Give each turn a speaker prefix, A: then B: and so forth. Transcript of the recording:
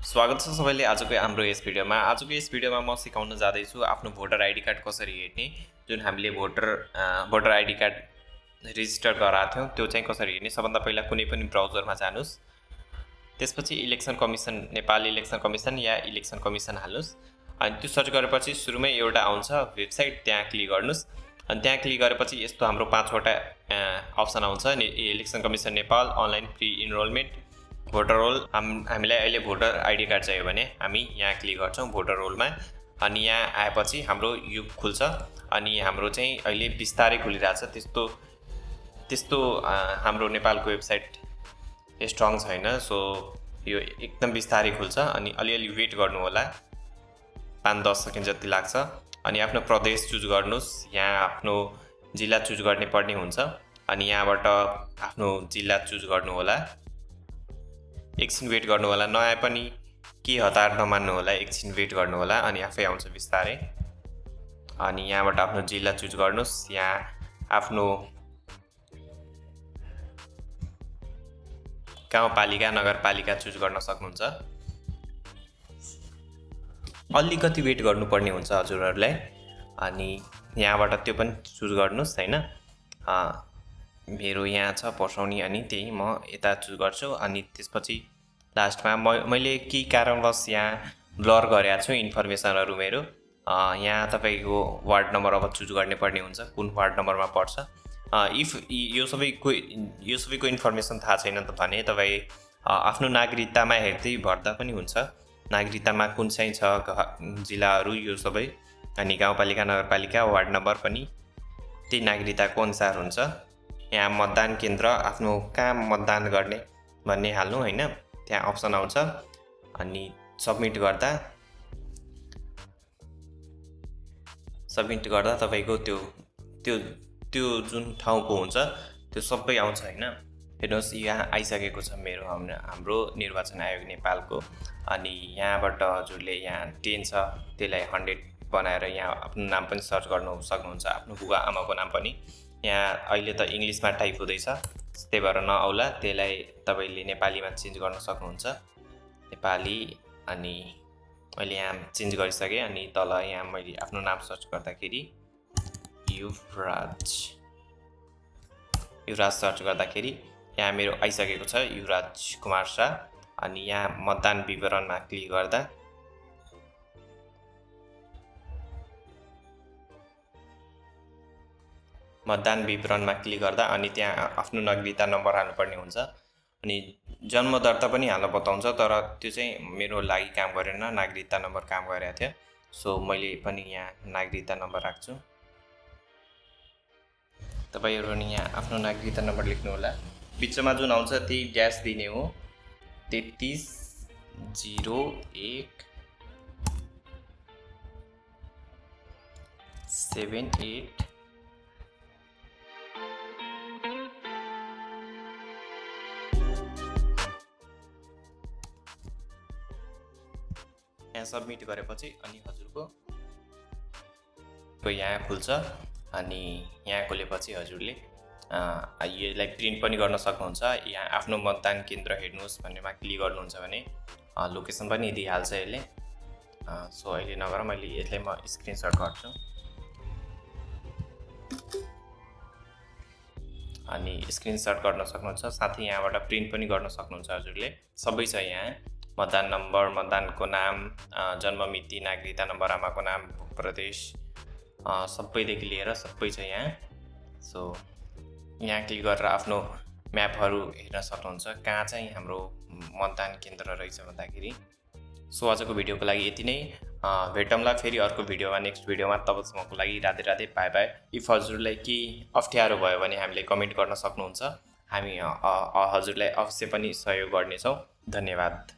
A: स्वागत छ सबैले आजको हाम्रो यस भिडियोमा म सिकाउन जाँदैछु आफ्नो भोटर आइडी कार्ड कसरी हेर्ने। जुन हामीले भोटर आइडी कार्ड रेजिस्टर गराएको थियौँ त्यो चाहिँ कसरी हेर्ने। सबभन्दा पहिला कुनै पनि ब्राउजरमा जानुस्, त्यसपछि election commission, Nepal election commission या इलेक्सन कमिसन हाल्नुस्। अनि त्यो सर्च गरेपछि सुरुमै एउटा आउँछ वेबसाइट, त्यहाँ क्लिक गर्नुस्। अनि त्यहाँ क्लिक गरेपछि यस्तो हाम्रो 5वटा अप्सन आउँछ। Election commission Nepal, online pre enrolment, voter roll. हामीलाई अहिले भोटर आइडी कार्ड चाहियो भने हामी यहाँ क्लिक गर्छौँ भोटर रोलमा। अनि यहाँ आएपछि हाम्रो यो खुल्छ। अनि हाम्रो चाहिँ अहिले बिस्तारै खुलिरहेछ। त्यस्तो हाम्रो नेपालको वेबसाइट स्ट्रङ छैन, सो यो एकदम बिस्तारै खुल्छ। अनि अलिअलि वेट गर्नु होला, 5-10 सेकेन्ड जति लाग्छ। अनि आफ्नो प्रदेश चुज गर्नुस्, यहाँ आफ्नो जिल्ला चुज गर्ने पर्ने हुन्छ। अनि यहाँबाट आफ्नो जिल्ला चुज गर्नु होला। एकछिन वेट गर्नु होला, नआए पनि के हतार नमान्नु होला, एकछिन वेट गर्नु होला। अनि आफै आउँछ बिस्तारै। अनि यहाँबाट आफ्नो जिल्ला चुज गर्नुस्, यहाँ आफ्नो गाउँपालिका नगरपालिका चुज गर्न सक्नुहुन्छ। अलिकति वेट गर्नुपर्ने हुन्छ हजुरहरूलाई। अनि यहाँबाट त्यो पनि चुज गर्नुस् हैन। मेरो यहाँ छ पर्साउनी, अनि त्यही म यता चुज गर्छु। अनि त्यसपछि लास्टमा मैले के कारणवश यहाँ ब्लर गरेको छु इन्फर्मेसनहरू मेरो। यहाँ तपाईँको वार्ड नम्बर अब चुज गर्ने पर्ने हुन्छ, कुन वार्ड नम्बरमा पर्छ। इफ यो सबैको इन्फर्मेसन थाहा छैन भने तपाईँ आफ्नो नागरिकतामा हेर्दै भर्दा पनि हुन्छ। नागरिकतामा कुन चाहिँ छ जिल्लाहरू यो सबै, अनि गाउँपालिका नगरपालिका वार्ड नम्बर पनि त्यही नागरिकताको अनुसार हुन्छ। यहाँ मतदान केन्द्र आफ्नो कहाँ मतदान गर्ने भन्ने हाल्नु हैन, त्यहाँ अप्सन आउँछ। अनि सबमिट गर्दा तपाईँको त्यो जुन ठाउँको हुन्छ त्यो सबै आउँछ हैन। हेर्नुहोस्, यहाँ आइसकेको छ हाम्रो निर्वाचन आयोग नेपालको। अनि यहाँबाट हजुरले यहाँ 10 छ, त्यसलाई 100 बनाएर यहाँ आफ्नो नाम पनि सर्च गर्नु सक्नुहुन्छ, आफ्नो बुबा आमाको नाम पनि। यहाँ अहिले त इङ्ग्लिसमा टाइप हुँदैछ, त्यही भएर नआउला, त्यसलाई तपाईँले नेपालीमा चेन्ज गर्न सक्नुहुन्छ, नेपाली। अनि मैले यहाँ चेन्ज गरिसकेँ। अनि तल यहाँ मैले आफ्नो नाम सर्च गर्दाखेरि युवराज सर्च गर्दाखेरि यहाँ मेरो आइसकेको छ युवराज कुमार शाह। अनि यहाँ मतदान विवरणमा क्लिक गर्दा अनि त्यहाँ आफ्नो नागरिकता नम्बर हाल्नुपर्ने हुन्छ। अनि जन्म दर्ता पनि हाल्न बताउँछ, तर त्यो चाहिँ मेरो लागि काम गरेन, नागरिकता नम्बर काम गरेको थियो। सो मैले पनि यहाँ नागरिकता नम्बर राख्छु। तपाईँहरू नि यहाँ आफ्नो नागरिकता नम्बर लेख्नु होला। बिचमा जुन आउँछ त्यही ड्यास दिने हो, 330178। यहाँ सबमिट गरेपछि अनि हजुरको यहाँ खुल्छ। अनि यहाँ खोलेपछि हजुरले यसलाई प्रिन्ट पनि गर्न सक्नुहुन्छ। यहाँ आफ्नो मतदान केन्द्र हेर्नुहोस् भन्नेमा क्लिक गर्नुहुन्छ भने लोकेसन पनि दिइहाल्छ यसले। सो अहिले नगर मैले यसलाई म स्क्रिनसट गर्छु। अनि स्क्रिनसट गर्न सक्नुहुन्छ, साथै यहाँबाट प्रिन्ट पनि गर्न सक्नुहुन्छ हजुरले। सबै छ यहाँ, मतदान नम्बर, मतदानको नाम, जन्ममिति, नागरिकता नम्बर, आमाको नाम, प्रदेश, सबैदेखि लिएर सबै छ यहाँ। सो यहाँ क्लिक गरेर आफ्नो म्यापहरू हेर्न सक्नुहुन्छ, कहाँ चाहिँ हाम्रो मतदान केन्द्र रहेछ भन्दाखेरि। सो आजको भिडियोको लागि यति नै। भेटौँला फेरि अर्को भिडियोमा, नेक्स्ट भिडियोमा। तबसम्मको लागि Radhe Radhe, by by. If हजुरलाई केही अप्ठ्यारो भयो भने हामीले कमेन्ट गर्न सक्नुहुन्छ, हामी हजुरलाई अवश्य पनि सहयोग गर्नेछौँ। धन्यवाद।